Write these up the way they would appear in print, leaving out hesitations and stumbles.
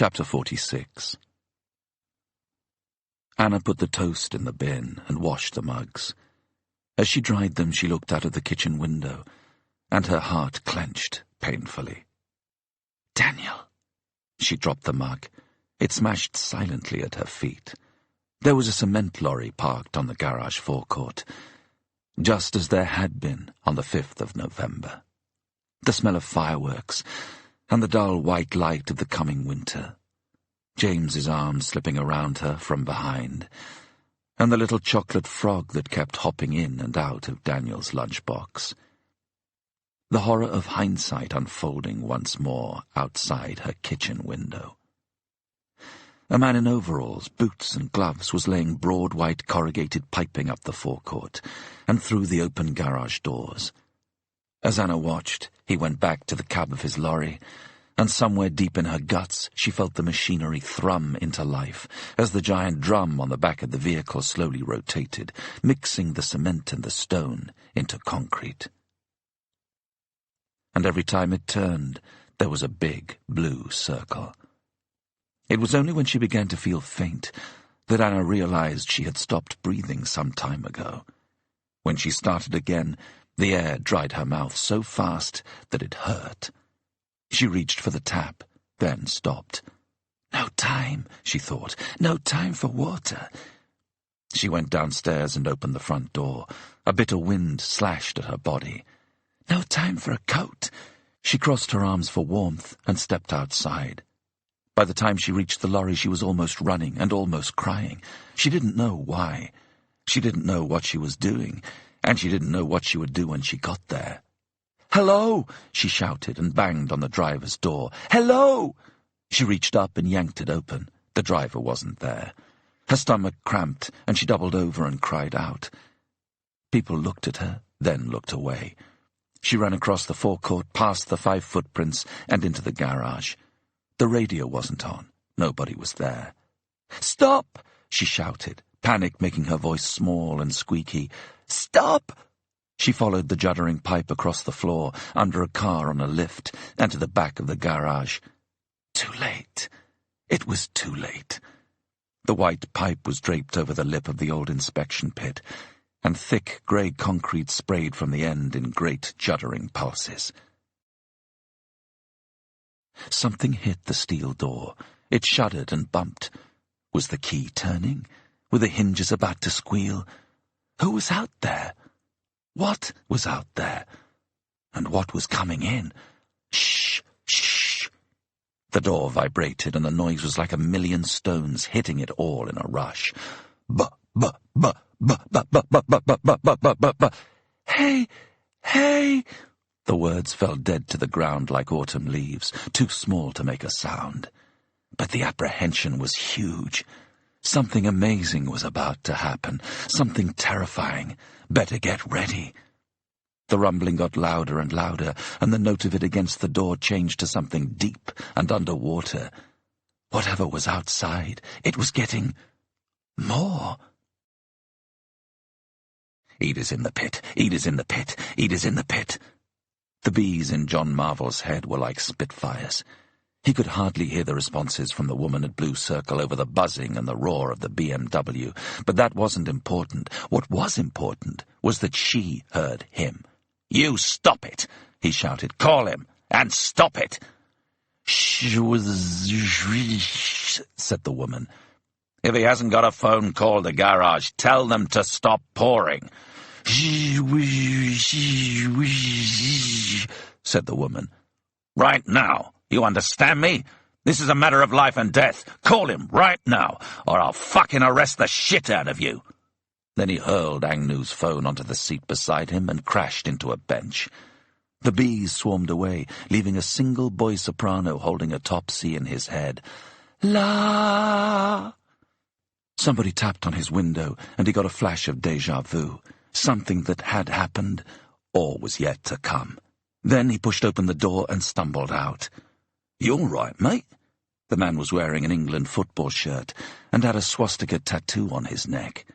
Chapter 46. Anna put the toast in the bin and washed the mugs. As she dried them, she looked out of the kitchen window, and her heart clenched painfully. Daniel! She dropped the mug. It smashed silently at her feet. There was a cement lorry parked on the garage forecourt, just as there had been on the 5th of November. The smell of fireworks and the dull white light of the coming winter. James's arm slipping around her from behind, and the little chocolate frog that kept hopping in and out of Daniel's lunchbox. The horror of hindsight unfolding once more outside her kitchen window. A man in overalls, boots and gloves was laying broad white corrugated piping up the forecourt and through the open garage doors. As Anna watched, he went back to the cab of his lorry, and somewhere deep in her guts she felt the machinery thrum into life as the giant drum on the back of the vehicle slowly rotated, mixing the cement and the stone into concrete. And every time it turned, there was a big blue circle. It was only when she began to feel faint that Anna realized she had stopped breathing some time ago. When she started again, the air dried her mouth so fast that it hurt. She reached for the tap, then stopped. No time, she thought. No time for water. She went downstairs and opened the front door. A bitter wind slashed at her body. No time for a coat. She crossed her arms for warmth and stepped outside. By the time she reached the lorry, she was almost running and almost crying. She didn't know why. She didn't know what she was doing, and she didn't know what she would do when she got there. "Hello!" she shouted and banged on the driver's door. "Hello!" She reached up and yanked it open. The driver wasn't there. Her stomach cramped, and she doubled over and cried out. People looked at her, then looked away. She ran across the forecourt, past the 5 footprints, and into the garage. The radio wasn't on. Nobody was there. "Stop!" she shouted, panic making her voice small and squeaky. "Stop!" She followed the juddering pipe across the floor, under a car on a lift, and to the back of the garage. Too late. It was too late. The white pipe was draped over the lip of the old inspection pit, and thick grey concrete sprayed from the end in great juddering pulses. Something hit the steel door. It shuddered and bumped. Was the key turning? Were the hinges about to squeal? Who was out there? What was out there? And what was coming in? Shh! Shh! The door vibrated, and the noise was like a million stones hitting it all in a rush. Hey! Hey! The words fell dead to the ground like autumn leaves, too small to make a sound. But the apprehension was huge. Something amazing was about to happen, something terrifying. Better get ready. The rumbling got louder and louder, and the note of it against the door changed to something deep and underwater. Whatever was outside, it was getting more. Edith's in the pit, Edith's in the pit, Edith's in the pit. The bees in John Marvel's head were like spitfires. He could hardly hear the responses from the woman at Blue Circle over the buzzing and the roar of the BMW, but that wasn't important. What was important was that she heard him. "You stop it!" he shouted. "Call him, and stop it!" "Shh," said the woman. "If he hasn't got a phone, call the garage. Tell them to stop pouring." said the woman. "Right now. You understand me? This is a matter of life and death. Call him right now, or I'll fucking arrest the shit out of you." Then he hurled Agnew's phone onto the seat beside him and crashed into a bench. The bees swarmed away, leaving a single boy soprano holding a top C in his head. La! Somebody tapped on his window, and he got a flash of déjà vu. Something that had happened, or was yet to come. Then he pushed open the door and stumbled out. "You all right, mate?" The man was wearing an England football shirt and had a swastika tattoo on his neck.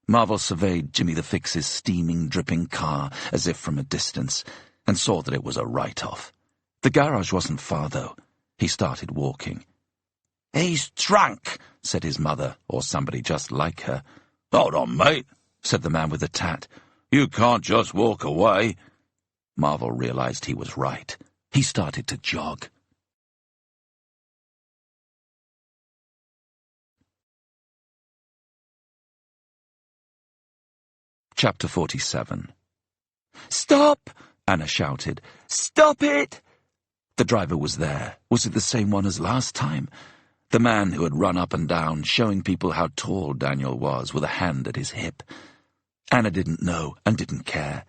Marvel surveyed Jimmy the Fix's steaming, dripping car as if from a distance, and saw that it was a write-off. The garage wasn't far, though. He started walking. "He's drunk," said his mother, or somebody just like her. "Hold on, mate," said the man with the tat. "You can't just walk away." Marvel realized he was right. He started to jog. Chapter 47. "Stop!" Anna shouted. "Stop it!" The driver was there. Was it the same one as last time? The man who had run up and down, showing people how tall Daniel was with a hand at his hip. Anna didn't know and didn't care.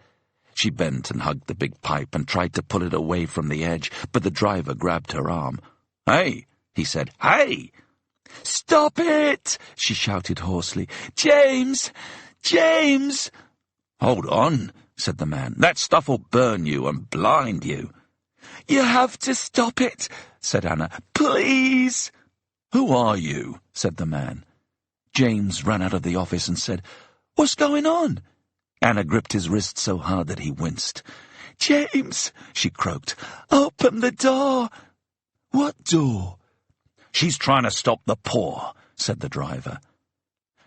She bent and hugged the big pipe and tried to pull it away from the edge, but the driver grabbed her arm. "Hey!" he said. "Hey!" "Stop it!" she shouted hoarsely. "James! James!" "Hold on," said the man. "That stuff'll burn you and blind you." "You have to stop it," said Anna. "Please." "Who are you?" said the man. James ran out of the office and said, "What's going on?" Anna gripped his wrist so hard that he winced. "James," she croaked, "open the door." "What door?" "She's trying to stop the pour," said the driver.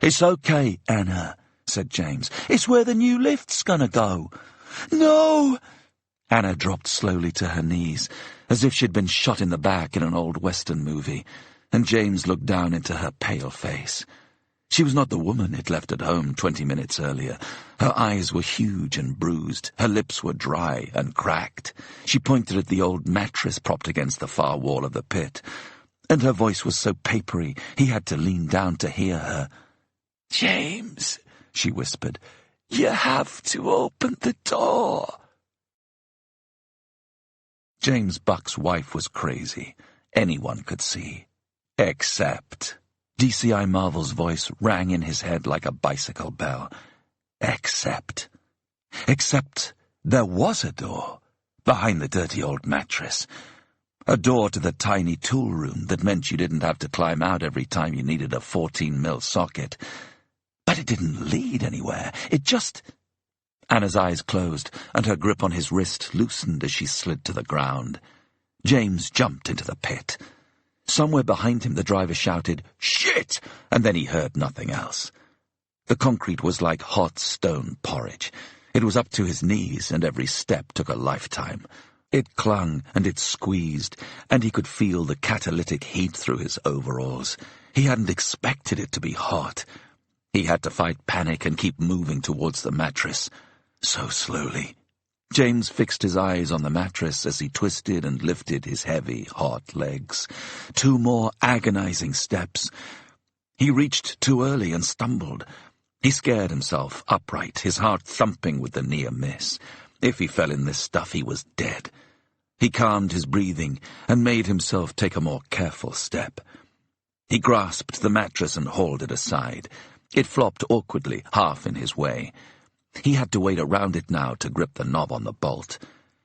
"It's okay, Anna," said James. "It's where the new lift's gonna go." "No!" Anna dropped slowly to her knees, as if she'd been shot in the back in an old Western movie, and James looked down into her pale face. She was not the woman he'd left at home 20 minutes earlier. Her eyes were huge and bruised. Her lips were dry and cracked. She pointed at the old mattress propped against the far wall of the pit, and her voice was so papery he had to lean down to hear her. "James," she whispered, "you have to open the door." James Buck's wife was crazy. Anyone could see. Except... DCI Marvel's voice rang in his head like a bicycle bell. Except there was a door behind the dirty old mattress. A door to the tiny tool room that meant you didn't have to climb out every time you needed a 14mm socket. But it didn't lead anywhere. It just... Anna's eyes closed, and her grip on his wrist loosened as she slid to the ground. James jumped into the pit. Somewhere behind him the driver shouted, "Shit!" and then he heard nothing else. The concrete was like hot stone porridge. It was up to his knees, and every step took a lifetime. It clung, and it squeezed, and he could feel the catalytic heat through his overalls. He hadn't expected it to be hot. He had to fight panic and keep moving towards the mattress. So slowly. James fixed his eyes on the mattress as he twisted and lifted his heavy, hot legs. 2 more agonizing steps. He reached too early and stumbled. He scared himself upright, his heart thumping with the near miss. If he fell in this stuff, he was dead. He calmed his breathing and made himself take a more careful step. He grasped the mattress and hauled it aside. It flopped awkwardly, half in his way. He had to wait around it now to grip the knob on the bolt.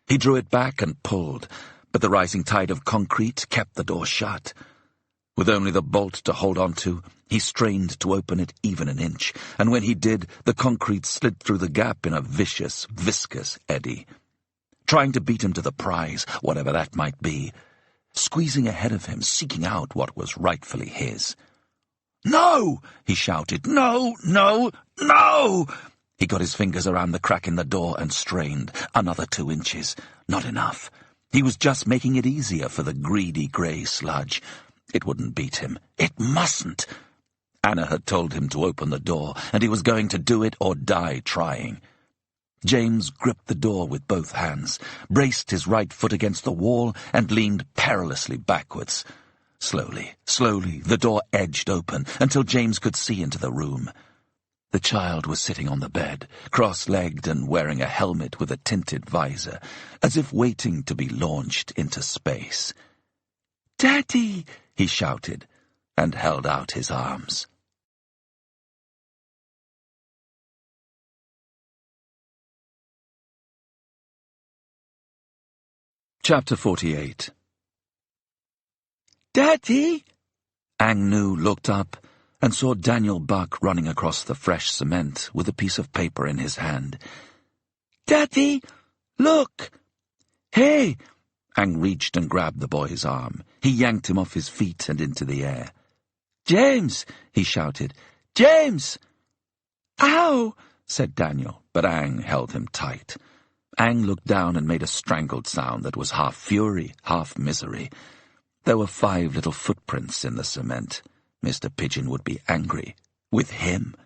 He drew it back and pulled, but the rising tide of concrete kept the door shut. With only the bolt to hold on to, he strained to open it even an inch, and when he did, the concrete slid through the gap in a vicious, viscous eddy. Trying to beat him to the prize, whatever that might be. Squeezing ahead of him, seeking out what was rightfully his. "No!" he shouted. "No! No! No!" He got his fingers around the crack in the door and strained. Another 2 inches. Not enough. He was just making it easier for the greedy grey sludge. It wouldn't beat him. It mustn't. Anna had told him to open the door, and he was going to do it or die trying. James gripped the door with both hands, braced his right foot against the wall, and leaned perilously backwards. Slowly, slowly, the door edged open until James could see into the room. The child was sitting on the bed, cross-legged and wearing a helmet with a tinted visor, as if waiting to be launched into space. "Daddy!" he shouted, and held out his arms. Chapter 48. "Daddy!" Ang Nu looked up and saw Daniel Buck running across the fresh cement with a piece of paper in his hand. "Daddy, look!" "Hey, Ang reached and grabbed the boy's arm. He yanked him off his feet and into the air. "James!" he shouted. "James!" "Ow!" said Daniel, but Ang held him tight. Ang looked down and made a strangled sound that was half fury, half misery. There were 5 little footprints in the cement. Mr. Pigeon would be angry. With him.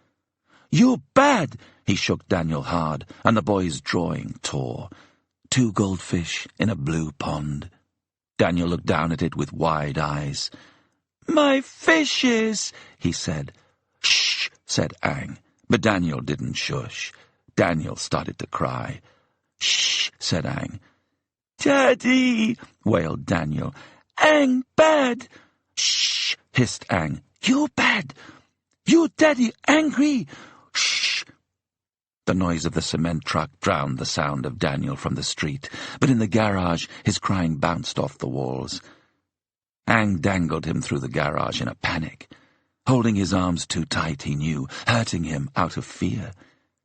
"You bad!" He shook Daniel hard, and the boy's drawing tore. 2 goldfish in a blue pond. Daniel looked down at it with wide eyes. "My fishes!" he said. "Shh!" said Ang, but Daniel didn't shush. Daniel started to cry. "Shh!" said Ang. "Daddy!" wailed Daniel. "Ang bad!" "Shh!" hissed Ang. "You bad! You daddy angry! Shh!" The noise of the cement truck drowned the sound of Daniel from the street, but in the garage his crying bounced off the walls. Ang dangled him through the garage in a panic. Holding his arms too tight, he knew, hurting him out of fear.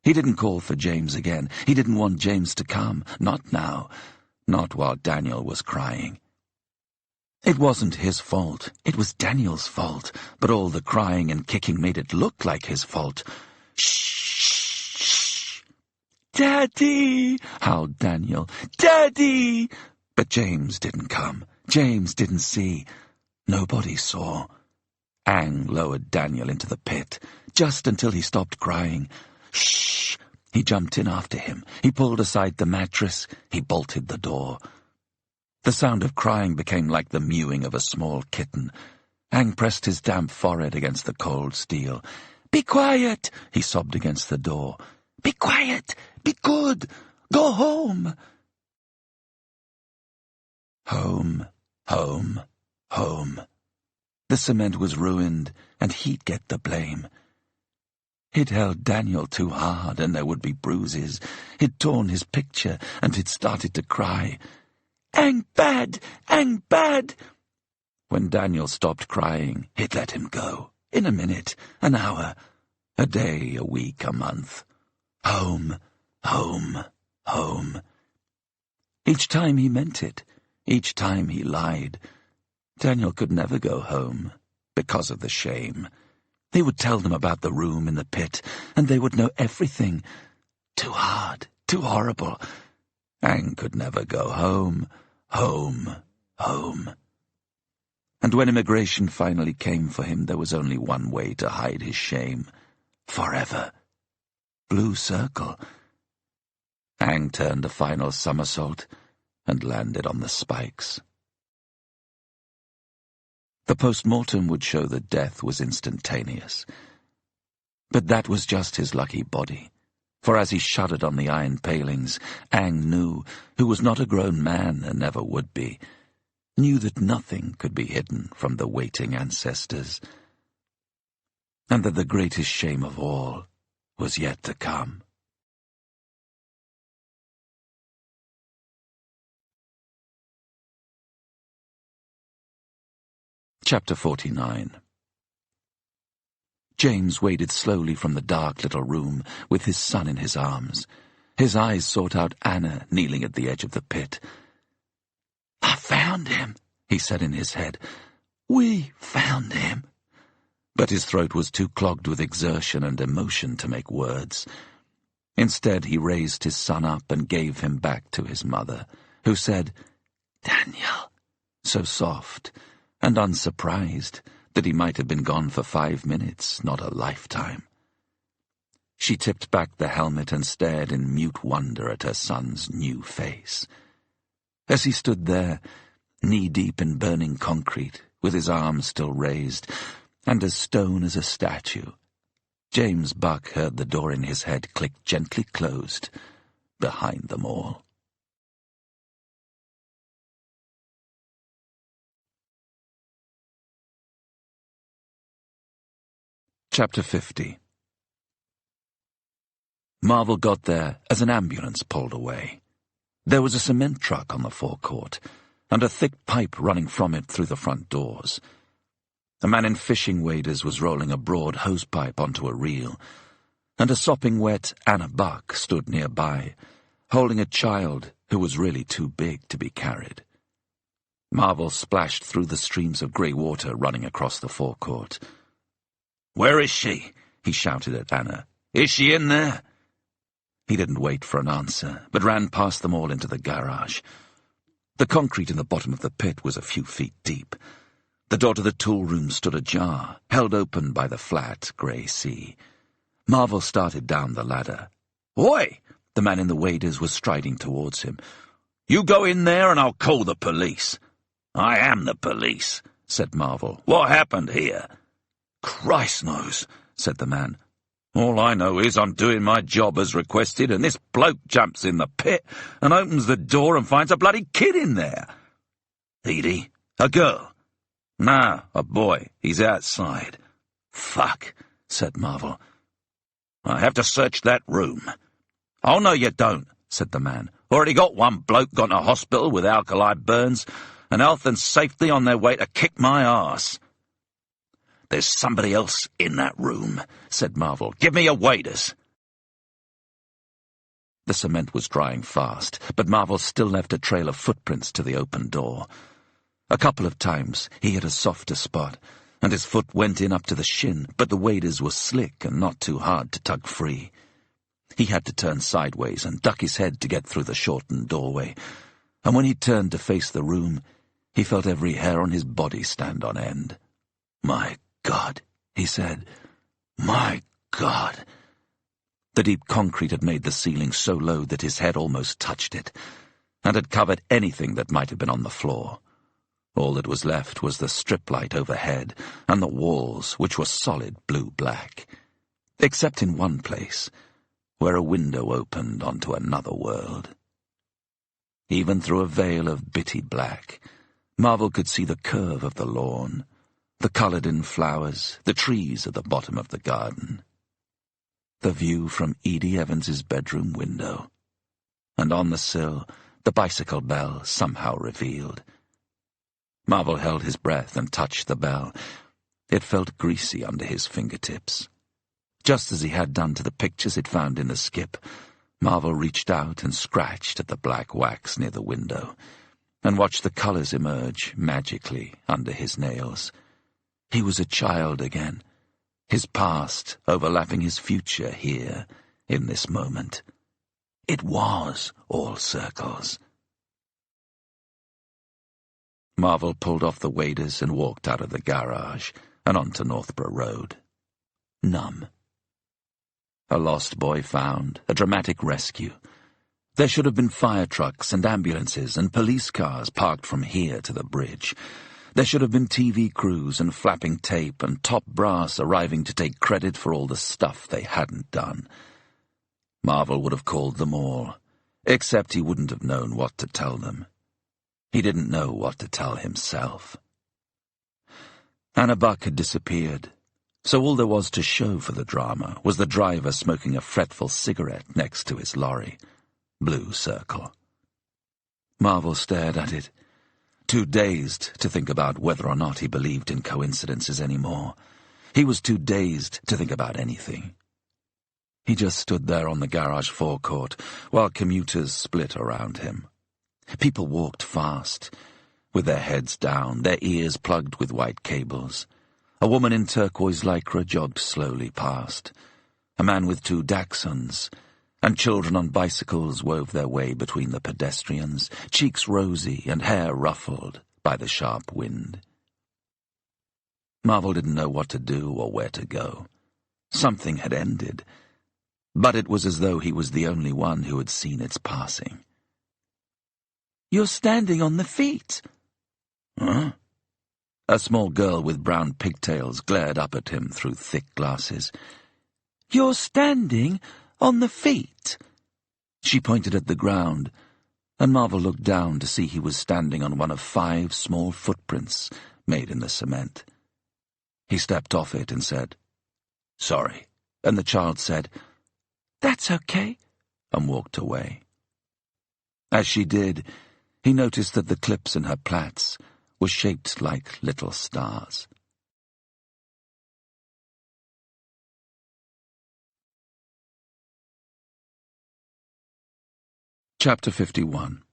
He didn't call for James again. He didn't want James to come. Not now. Not while Daniel was crying. It wasn't his fault. It was Daniel's fault. But all the crying and kicking made it look like his fault. "Shh! Daddy!" howled Daniel. "Daddy!" But James didn't come. James didn't see. Nobody saw. Ang lowered Daniel into the pit, just until he stopped crying. "Shh!" He jumped in after him. He pulled aside the mattress. He bolted the door. The sound of crying became like the mewing of a small kitten. Ang pressed his damp forehead against the cold steel. "Be quiet!" he sobbed against the door. "Be quiet! Be good! Go home!" Home, home, home. The cement was ruined, and he'd get the blame. He'd held Daniel too hard, and there would be bruises. He'd torn his picture, and he'd started to cry. "Ang bad! Ang bad!" When Daniel stopped crying, he'd let him go. In a minute, an hour, a day, a week, a month. Home, home, home. Each time he meant it. Each time he lied. Daniel could never go home, because of the shame. He would tell them about the room in the pit, and they would know everything. Too hard, too horrible. Ang could never go home, home, home. And when immigration finally came for him, there was only one way to hide his shame. Forever. Blue circle. Ang turned a final somersault and landed on the spikes. The post-mortem would show that death was instantaneous. But that was just his lucky body. For as he shuddered on the iron palings, Ang knew, who was not a grown man and never would be, knew that nothing could be hidden from the waiting ancestors, and that the greatest shame of all was yet to come. Chapter 49. James waded slowly from the dark little room with his son in his arms. His eyes sought out Anna kneeling at the edge of the pit. "I found him," he said in his head. "We found him." But his throat was too clogged with exertion and emotion to make words. Instead, he raised his son up and gave him back to his mother, who said, "Daniel," so soft and unsurprised that he might have been gone for 5 minutes, not a lifetime. She tipped back the helmet and stared in mute wonder at her son's new face. As he stood there, knee-deep in burning concrete, with his arms still raised, and as stone as a statue, James Buck heard the door in his head click gently closed behind them all. Chapter 50. Marvel got there as an ambulance pulled away. There was a cement truck on the forecourt, and a thick pipe running from it through the front doors. A man in fishing waders was rolling a broad hosepipe onto a reel, and a sopping wet Anna Buck stood nearby, holding a child who was really too big to be carried. Marvel splashed through the streams of grey water running across the forecourt. "Where is she?" he shouted at Anna. "Is she in there?" He didn't wait for an answer, but ran past them all into the garage. The concrete in the bottom of the pit was a few feet deep. The door to the tool room stood ajar, held open by the flat, grey sea. Marvel started down the ladder. "Oi!" The man in the waders was striding towards him. "You go in there and I'll call the police." "I am the police," said Marvel. "What happened here?" "Christ knows," said the man. "All I know is I'm doing my job as requested, and this bloke jumps in the pit and opens the door and finds a bloody kid in there." "Edie? A girl?" "Nah, a boy. He's outside." "Fuck," said Marvel. "I have to search that room." "Oh, no, you don't," said the man. "Already got one bloke gone to hospital with alkali burns, and health and safety on their way to kick my arse." "There's somebody else in that room," said Marvel. "Give me your waders." The cement was drying fast, but Marvel still left a trail of footprints to the open door. A couple of times he hit a softer spot, and his foot went in up to the shin, but the waders were slick and not too hard to tug free. He had to turn sideways and duck his head to get through the shortened doorway, and when he turned to face the room, he felt every hair on his body stand on end. "My God," he said. "My God." The deep concrete had made the ceiling so low that his head almost touched it, and had covered anything that might have been on the floor. All that was left was the strip light overhead, and the walls, which were solid blue-black, except in one place, where a window opened onto another world. Even through a veil of bitty black, Marvel could see the curve of the lawn, the coloured-in flowers, the trees at the bottom of the garden. The view from Edie Evans's bedroom window, and on the sill, the bicycle bell somehow revealed. Marvel held his breath and touched the bell. It felt greasy under his fingertips. Just as he had done to the pictures he'd found in the skip, Marvel reached out and scratched at the black wax near the window, and watched the colours emerge magically under his nails. He was a child again, his past overlapping his future here, in this moment. It was all circles. Marvel pulled off the waders and walked out of the garage and onto Northborough Road. Numb. A lost boy found, a dramatic rescue. There should have been fire trucks and ambulances and police cars parked from here to the bridge. There should have been TV crews and flapping tape and top brass arriving to take credit for all the stuff they hadn't done. Marvel would have called them all, except he wouldn't have known what to tell them. He didn't know what to tell himself. Anna Buck had disappeared, so all there was to show for the drama was the driver smoking a fretful cigarette next to his lorry. Blue circle. Marvel stared at it, too dazed to think about whether or not he believed in coincidences anymore. He was too dazed to think about anything. He just stood there on the garage forecourt while commuters split around him. People walked fast, with their heads down, their ears plugged with white cables. A woman in turquoise lycra jogged slowly past. A man with 2 dachshunds, and children on bicycles wove their way between the pedestrians, cheeks rosy and hair ruffled by the sharp wind. Marvel didn't know what to do or where to go. Something had ended, but it was as though he was the only one who had seen its passing. "You're standing on the feet." "Huh?" A small girl with brown pigtails glared up at him through thick glasses. "You're standing on the feet." She pointed at the ground, and Marvel looked down to see he was standing on one of 5 small footprints made in the cement. He stepped off it and said, "Sorry," and the child said, "That's okay," and walked away. As she did, he noticed that the clips in her plaits were shaped like little stars. Chapter 51.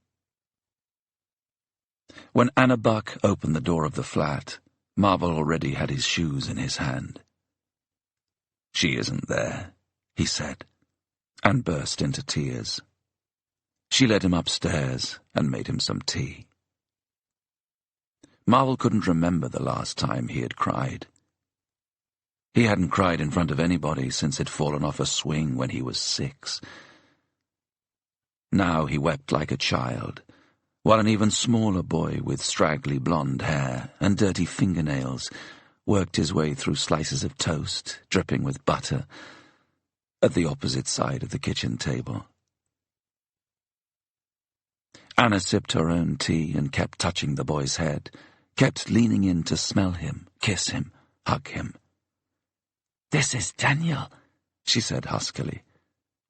When Anna Buck opened the door of the flat, Marvel already had his shoes in his hand. "She isn't there," he said, and burst into tears. She led him upstairs and made him some tea. Marvel couldn't remember the last time he had cried. He hadn't cried in front of anybody since he'd fallen off a swing when he was 6. Now he wept like a child, while an even smaller boy with straggly blonde hair and dirty fingernails worked his way through slices of toast, dripping with butter, at the opposite side of the kitchen table. Anna sipped her own tea and kept touching the boy's head, kept leaning in to smell him, kiss him, hug him. "This is Daniel," she said huskily,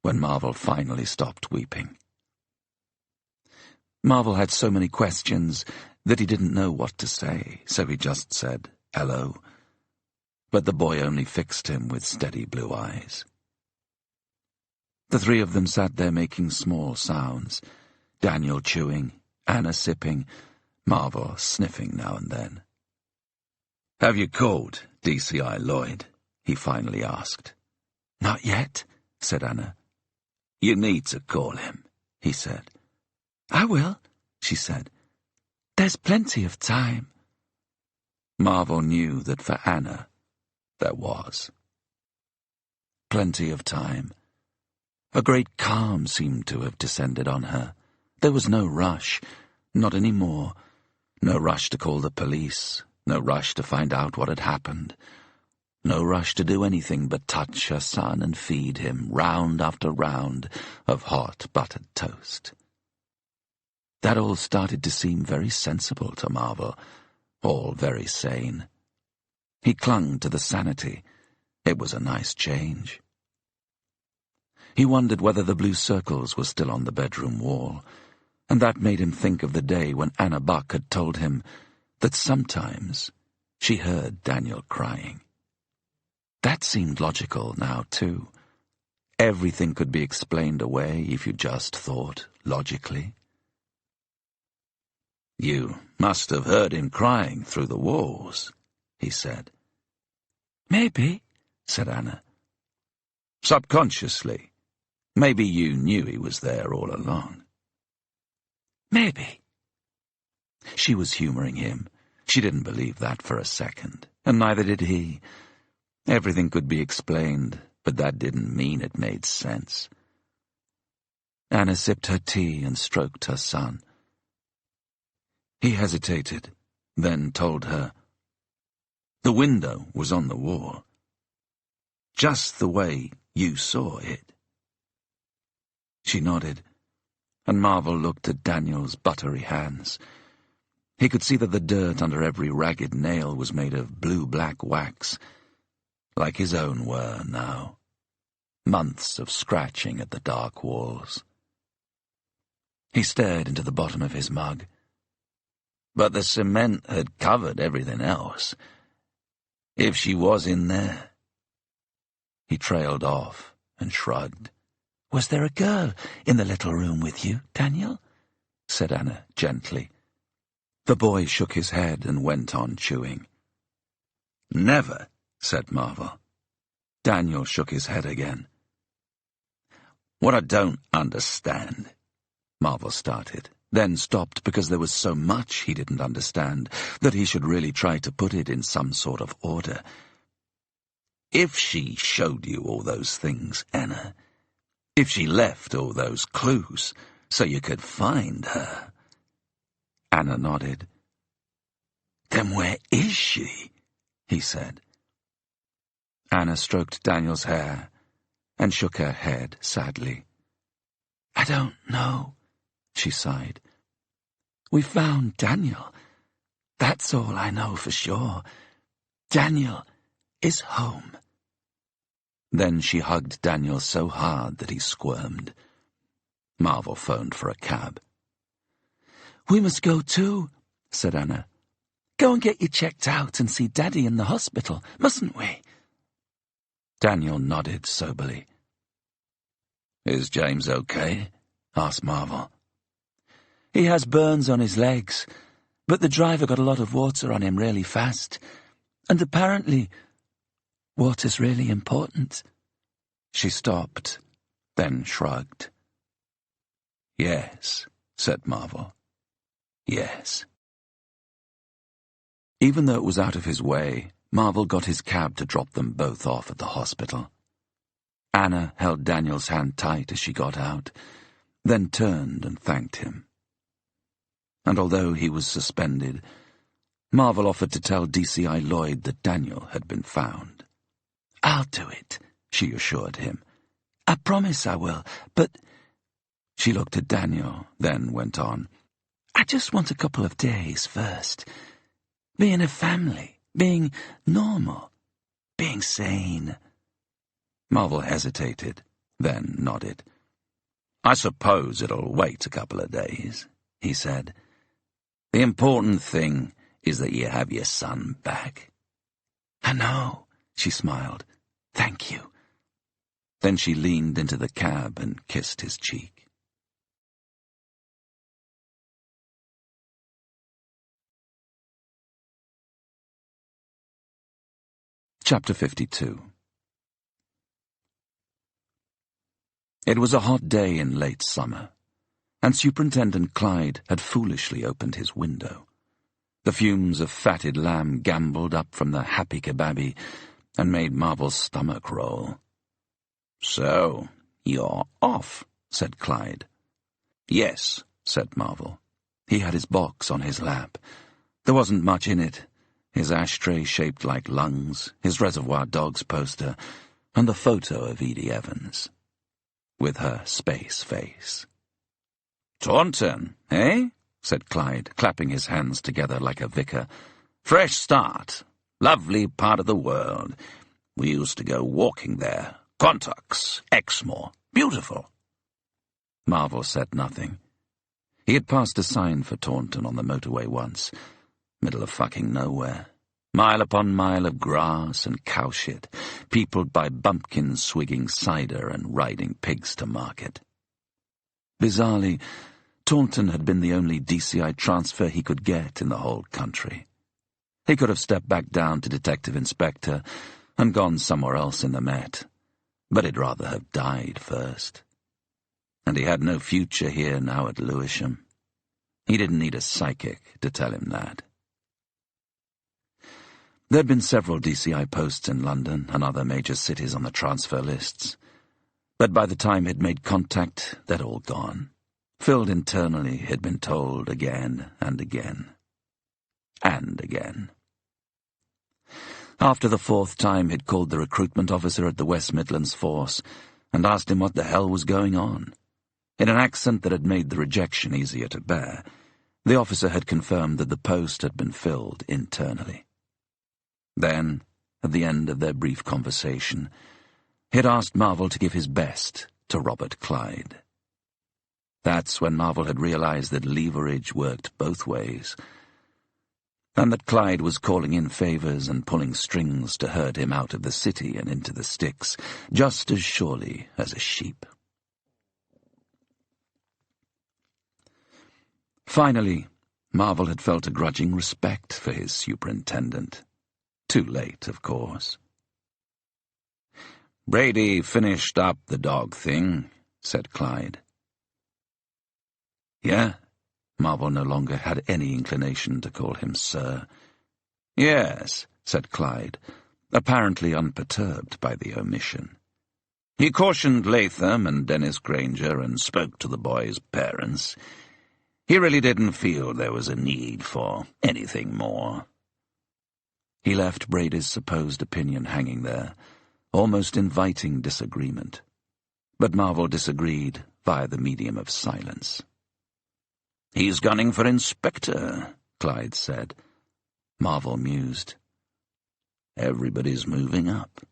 when Marvel finally stopped weeping. Marvel had so many questions that he didn't know what to say, so he just said, "Hello," but the boy only fixed him with steady blue eyes. The three of them sat there making small sounds, Daniel chewing, Anna sipping, Marvel sniffing now and then. "Have you called DCI Lloyd?" he finally asked. "Not yet," said Anna. "You need to call him," he said. "I will," she said. "There's plenty of time." Marvel knew that for Anna, there was. Plenty of time. A great calm seemed to have descended on her. There was no rush, not any more. No rush to call the police, no rush to find out what had happened. No rush to do anything but touch her son and feed him round after round of hot buttered toast. That all started to seem very sensible to Marvel, all very sane. He clung to the sanity. It was a nice change. He wondered whether the blue circles were still on the bedroom wall, and that made him think of the day when Anna Buck had told him that sometimes she heard Daniel crying. That seemed logical now, too. Everything could be explained away if you just thought logically. "You must have heard him crying through the walls," he said. "Maybe," said Anna. "Subconsciously. Maybe you knew he was there all along." "Maybe." She was humoring him. She didn't believe that for a second, and neither did he. Everything could be explained, but that didn't mean it made sense. Anna sipped her tea and stroked her son. He hesitated, then told her. The window was on the wall. Just the way you saw it. She nodded, and Marvel looked at Daniel's buttery hands. He could see that the dirt under every ragged nail was made of blue-black wax, like his own were now. Months of scratching at the dark walls. He stared into the bottom of his mug. But the cement had covered everything else. If she was in there... He trailed off and shrugged. "Was there a girl in the little room with you, Daniel?" said Anna gently. The boy shook his head and went on chewing. "Never," said Marvel. Daniel shook his head again. "What I don't understand," Marvel started, then stopped because there was so much he didn't understand that he should really try to put it in some sort of order. "If she showed you all those things, Anna, if she left all those clues so you could find her..." Anna nodded. "Then where is she?" he said. Anna stroked Daniel's hair and shook her head sadly. "I don't know," she sighed. "We found Daniel. That's all I know for sure. Daniel is home." Then she hugged Daniel so hard that he squirmed. Marvel phoned for a cab. "We must go too," said Anna. "Go and get you checked out and see Daddy in the hospital, mustn't we?" Daniel nodded soberly. "Is James okay?" asked Marvel. "He has burns on his legs, But the driver got a lot of water on him really fast, and apparently water's really important." She stopped, then shrugged. "Yes," said Marvel. "Yes." Even though it was out of his way, Marvel got his cab to drop them both off at the hospital. Anna held Daniel's hand tight as she got out, then turned and thanked him. And although he was suspended, Marvel offered to tell DCI Lloyd that Daniel had been found. "I'll do it," she assured him. "I promise I will, but—" She looked at Daniel, then went on. "I just want a couple of days first. Being a family, being normal, being sane." Marvel hesitated, then nodded. "I suppose it'll wait a couple of days," he said. "The important thing is that you have your son back." "I know," she smiled. "Thank you." Then she leaned into the cab and kissed his cheek. Chapter 52. It was a hot day in late summer, and Superintendent Clyde had foolishly opened his window. The fumes of fatted lamb gambled up from the happy kebabi and made Marvel's stomach roll. "So, you're off," said Clyde. "Yes," said Marvel. He had his box on his lap. There wasn't much in it. His ashtray shaped like lungs, his Reservoir Dogs poster, and the photo of Edie Evans, with her space face. "Taunton, eh?" said Clyde, clapping his hands together like a vicar. "Fresh start. Lovely part of the world. We used to go walking there. Contux, Exmoor. Beautiful." Marvel said nothing. He had passed a sign for Taunton on the motorway once. Middle of fucking nowhere. Mile upon mile of grass and cow shit, peopled by bumpkins swigging cider and riding pigs to market. Bizarrely, Taunton had been the only DCI transfer he could get in the whole country. He could have stepped back down to Detective Inspector and gone somewhere else in the Met, but he'd rather have died first. And he had no future here now at Lewisham. He didn't need a psychic to tell him that. There'd been several DCI posts in London and other major cities on the transfer lists, but by the time he'd made contact, they'd all gone. Filled internally, he'd been told again and again. And again. After the fourth time, he'd called the recruitment officer at the West Midlands force and asked him what the hell was going on. In an accent that had made the rejection easier to bear, the officer had confirmed that the post had been filled internally. Then, at the end of their brief conversation, he'd asked Marvel to give his best to Robert Clyde. That's when Marvel had realized that leverage worked both ways, and that Clyde was calling in favors and pulling strings to herd him out of the city and into the sticks, just as surely as a sheep. Finally, Marvel had felt a grudging respect for his superintendent. Too late, of course. "Brady finished up the dog thing," said Clyde. "Yeah?" Marvel no longer had any inclination to call him Sir. "Yes," said Clyde, apparently unperturbed by the omission. "He cautioned Latham and Dennis Granger and spoke to the boys' parents. He really didn't feel there was a need for anything more." He left Brady's supposed opinion hanging there, almost inviting disagreement. But Marvel disagreed via the medium of silence. "He's gunning for inspector," Clyde said. Marvel mused. "Everybody's moving up."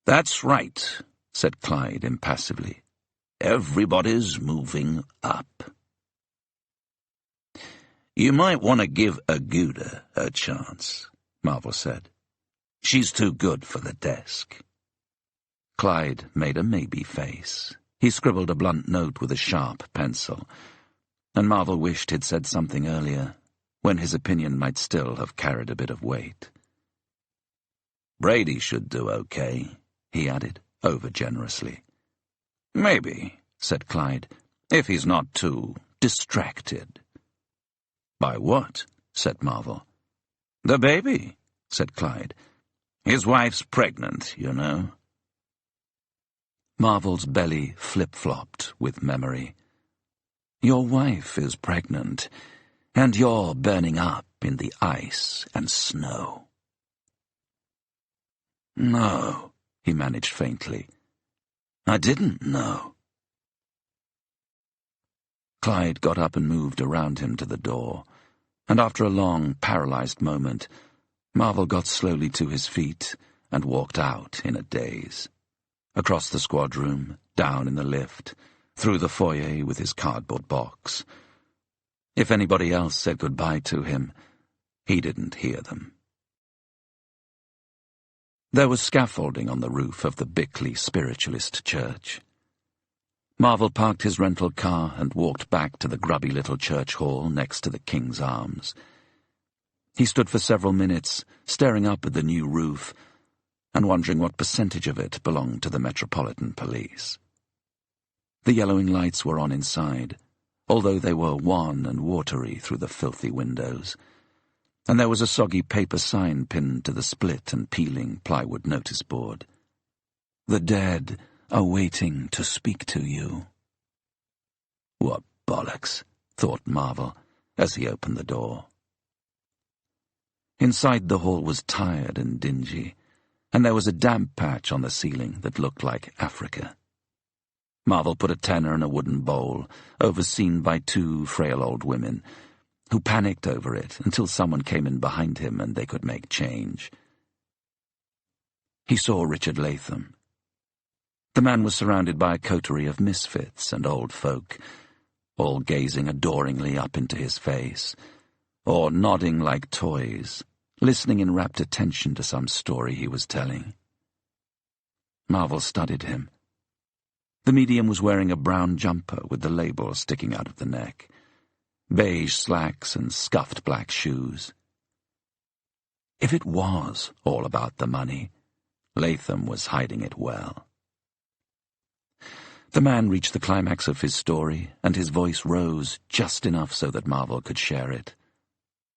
"That's right," said Clyde impassively. "Everybody's moving up." "You might want to give Aguda a chance," Marvel said. "She's too good for the desk." Clyde made a maybe face. He scribbled a blunt note with a sharp pencil, and Marvel wished he'd said something earlier. when his opinion might still have carried a bit of weight. "Brady should do okay," he added, over-generously. "Maybe," said Clyde, "if he's not too distracted." "By what?" said Marvel. "The baby," said Clyde. "His wife's pregnant, you know." Marvel's belly flip-flopped with memory. "Your wife is pregnant, and you're burning up in the ice and snow." "No," he managed faintly. "I didn't know." Clyde got up and moved around him to the door, and after a long, paralyzed moment, Marvel got slowly to his feet and walked out in a daze. Across the squad room, down in the lift, through the foyer with his cardboard box. If anybody else said goodbye to him, he didn't hear them. There was scaffolding on the roof of the Bickley Spiritualist Church. Marvel parked his rental car and walked back to the grubby little church hall next to the King's Arms. He stood for several minutes, staring up at the new roof and wondering what percentage of it belonged to the Metropolitan Police. The yellowing lights were on inside, although they were wan and watery through the filthy windows, and there was a soggy paper sign pinned to the split and peeling plywood notice board. "The dead are waiting to speak to you." What bollocks, thought Marvel as he opened the door. Inside the hall was tired and dingy, and there was a damp patch on the ceiling that looked like Africa. Marvel put a tenner in a wooden bowl, overseen by two frail old women, who panicked over it until someone came in behind him and they could make change. He saw Richard Latham. The man was surrounded by a coterie of misfits and old folk, all gazing adoringly up into his face, or nodding like toys, listening in rapt attention to some story he was telling. Marvel studied him. The medium was wearing a brown jumper with the label sticking out of the neck, beige slacks and scuffed black shoes. If it was all about the money, Latham was hiding it well. The man reached the climax of his story, and his voice rose just enough so that Marvel could share it.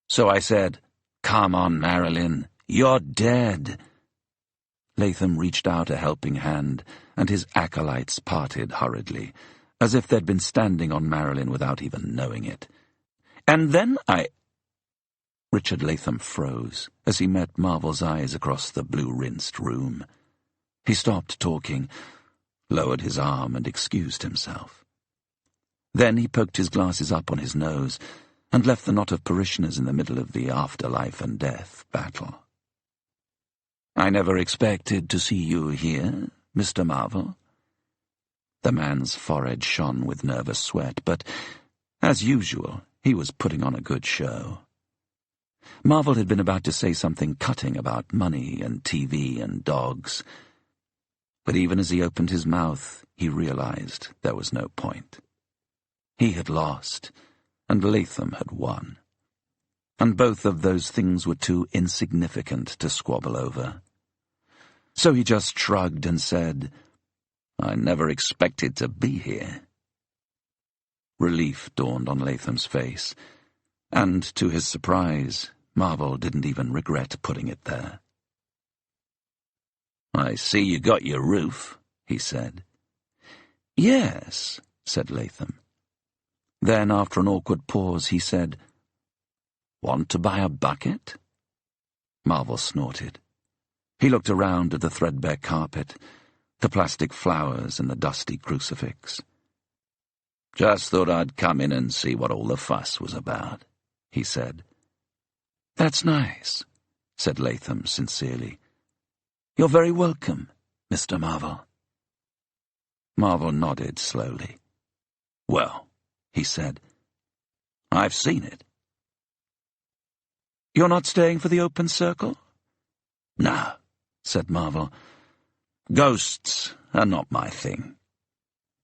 "So I said, 'Come on, Marilyn, you're dead.'" Latham reached out a helping hand, and his acolytes parted hurriedly, as if they'd been standing on Marilyn without even knowing it. "And then I—" Richard Latham froze as he met Marvel's eyes across the blue-rinsed room. He stopped talking, lowered his arm and excused himself. Then he poked his glasses up on his nose and left the knot of parishioners in the middle of the afterlife and death battle. "I never expected to see you here, Mr. Marvel." The man's forehead shone with nervous sweat, but, as usual, he was putting on a good show. Marvel had been about to say something cutting about money and TV and dogs, but even as he opened his mouth, he realized there was no point. He had lost, and Latham had won, and both of those things were too insignificant to squabble over. So he just shrugged and said, "I never expected to be here." Relief dawned on Latham's face, and to his surprise, Marvel didn't even regret putting it there. "I see you got your roof," he said. "Yes," said Latham. Then, after an awkward pause, he said, "Want to buy a bucket?" Marvel snorted. He looked around at the threadbare carpet, the plastic flowers and the dusty crucifix. "Just thought I'd come in and see what all the fuss was about," he said. "That's nice," said Latham sincerely. "You're very welcome, Mr. Marvel." Marvel nodded slowly. "Well," he said, "I've seen it." "You're not staying for the open circle?" "No," said Marvel. "Ghosts are not my thing."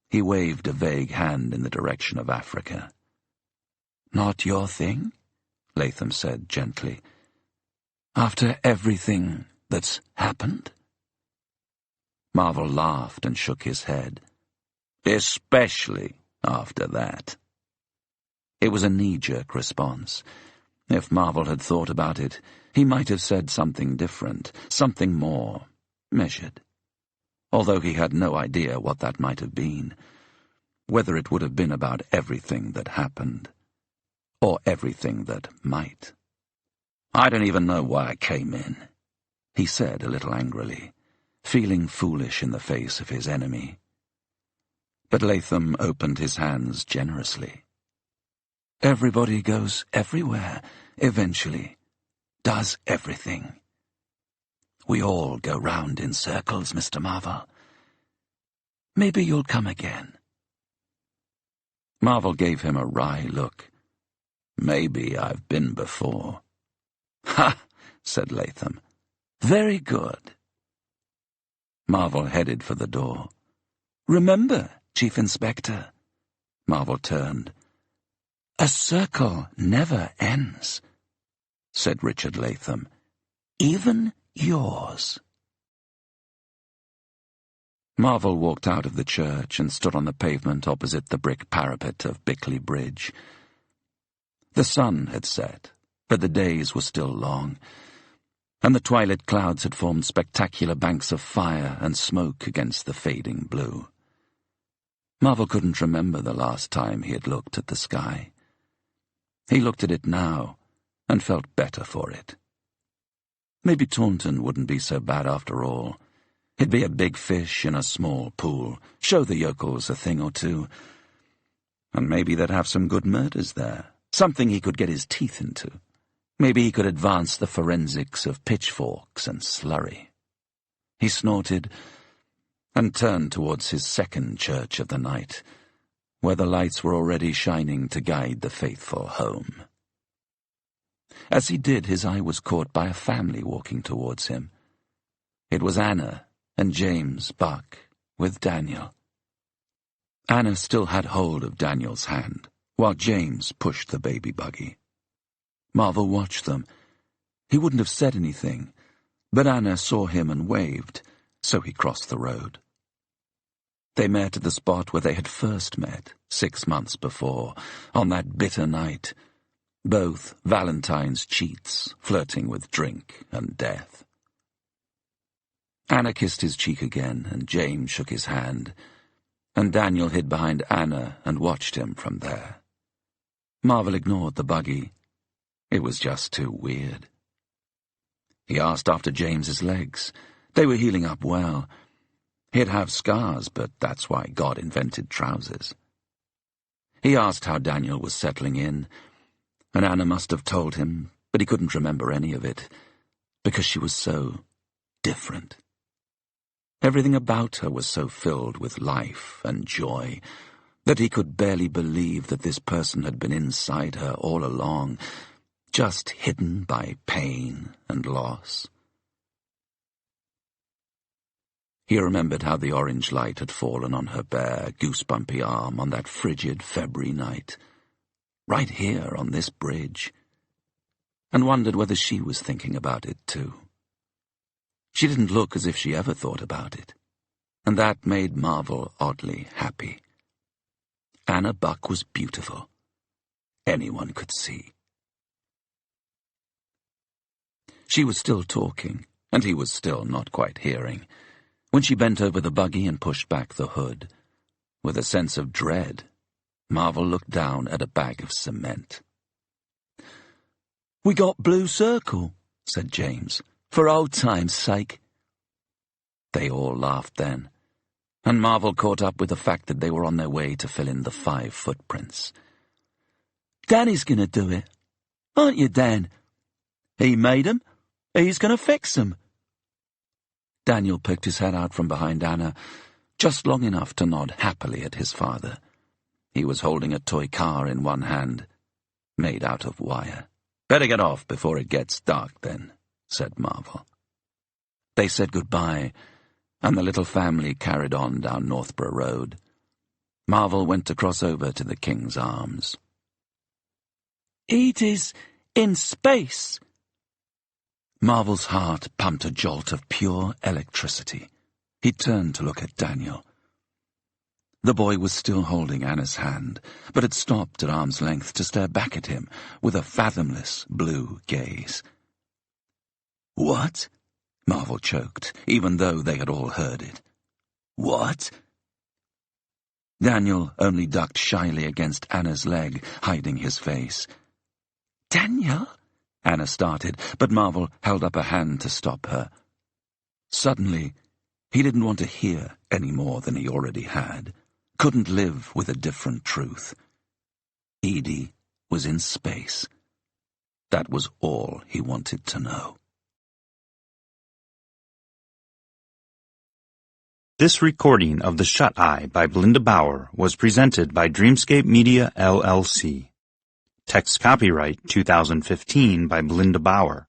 He waved a vague hand in the direction of Africa. "Not your thing?" Latham said gently. "After everything that's happened?" Marvel laughed and shook his head. "Especially after that." It was a knee-jerk response. If Marvel had thought about it, he might have said something different, something more measured. Although he had no idea what that might have been, whether it would have been about everything that happened, or everything that might. "I don't even know why I came in," he said a little angrily, feeling foolish in the face of his enemy. But Latham opened his hands generously. "Everybody goes everywhere, eventually, does everything. We all go round in circles, Mr. Marvel. Maybe you'll come again." Marvel gave him a wry look. "Maybe I've been before." "Ha!" said Latham. "Very good." Marvel headed for the door. "Remember, Chief Inspector," Marvel turned. "A circle never ends," said Richard Latham. "Even yours." Marvel walked out of the church and stood on the pavement opposite the brick parapet of Bickley Bridge. The sun had set, but the days were still long, and the twilight clouds had formed spectacular banks of fire and smoke against the fading blue. Marvel couldn't remember the last time he had looked at the sky. He looked at it now and felt better for it. Maybe Taunton wouldn't be so bad after all. He'd be a big fish in a small pool, show the yokels a thing or two. And maybe they'd have some good murders there, something he could get his teeth into. Maybe he could advance the forensics of pitchforks and slurry. He snorted and turned towards his second church of the night, where the lights were already shining to guide the faithful home. As he did, his eye was caught by a family walking towards him. It was Anna and James Buck with Daniel. Anna still had hold of Daniel's hand, while James pushed the baby buggy. Marvel watched them. He wouldn't have said anything, but Anna saw him and waved, so he crossed the road. They met at the spot where they had first met, 6 months before, on that bitter night, both Valentine's cheats, flirting with drink and death. Anna kissed his cheek again, and James shook his hand, and Daniel hid behind Anna and watched him from there. Marvel ignored the buggy. It was just too weird. He asked after James's legs. They were healing up well. He'd have scars, but that's why God invented trousers. He asked how Daniel was settling in, and Anna must have told him, but he couldn't remember any of it, because she was so different. Everything about her was so filled with life and joy that he could barely believe that this person had been inside her all along, just hidden by pain and loss. He remembered how the orange light had fallen on her bare, goosebumpy arm on that frigid February night, right here on this bridge, and wondered whether she was thinking about it too. She didn't look as if she ever thought about it, and that made Marvel oddly happy. Anna Buck was beautiful. Anyone could see. She was still talking, and he was still not quite hearing, when she bent over the buggy and pushed back the hood. With a sense of dread, Marvel looked down at a bag of cement. "We got Blue Circle," said James, "for old time's sake." They all laughed then, and Marvel caught up with the fact that they were on their way to fill in the 5 footprints. "Danny's gonna do it. Aren't you, Dan? He made 'em. He's gonna fix 'em." Daniel picked his head out from behind Anna, just long enough to nod happily at his father. He was holding a toy car in one hand, made out of wire. "Better get off before it gets dark, then," said Marvel. They said goodbye, and the little family carried on down Northborough Road. Marvel went to cross over to the King's Arms. "Edie's In space! Marvel's heart pumped a jolt of pure electricity. He turned to look at Daniel. The boy was still holding Anna's hand, but had stopped at arm's length to stare back at him with a fathomless blue gaze. "What?" Marvel choked, even though they had all heard it. "What?" Daniel only ducked shyly against Anna's leg, hiding his face. "Daniel?" Anna started, but Marvel held up a hand to stop her. Suddenly, he didn't want to hear any more than he already had. Couldn't live with a different truth. Edie was in space. That was all he wanted to know. This recording of The Shut-Eye by Belinda Bauer was presented by Dreamscape Media, LLC. Text copyright 2015 by Belinda Bauer.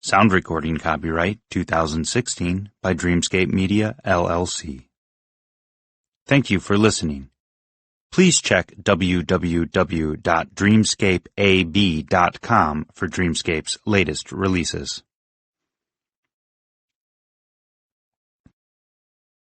Sound recording copyright 2016 by Dreamscape Media, LLC. Thank you for listening. Please check www.dreamscapeab.com for Dreamscape's latest releases.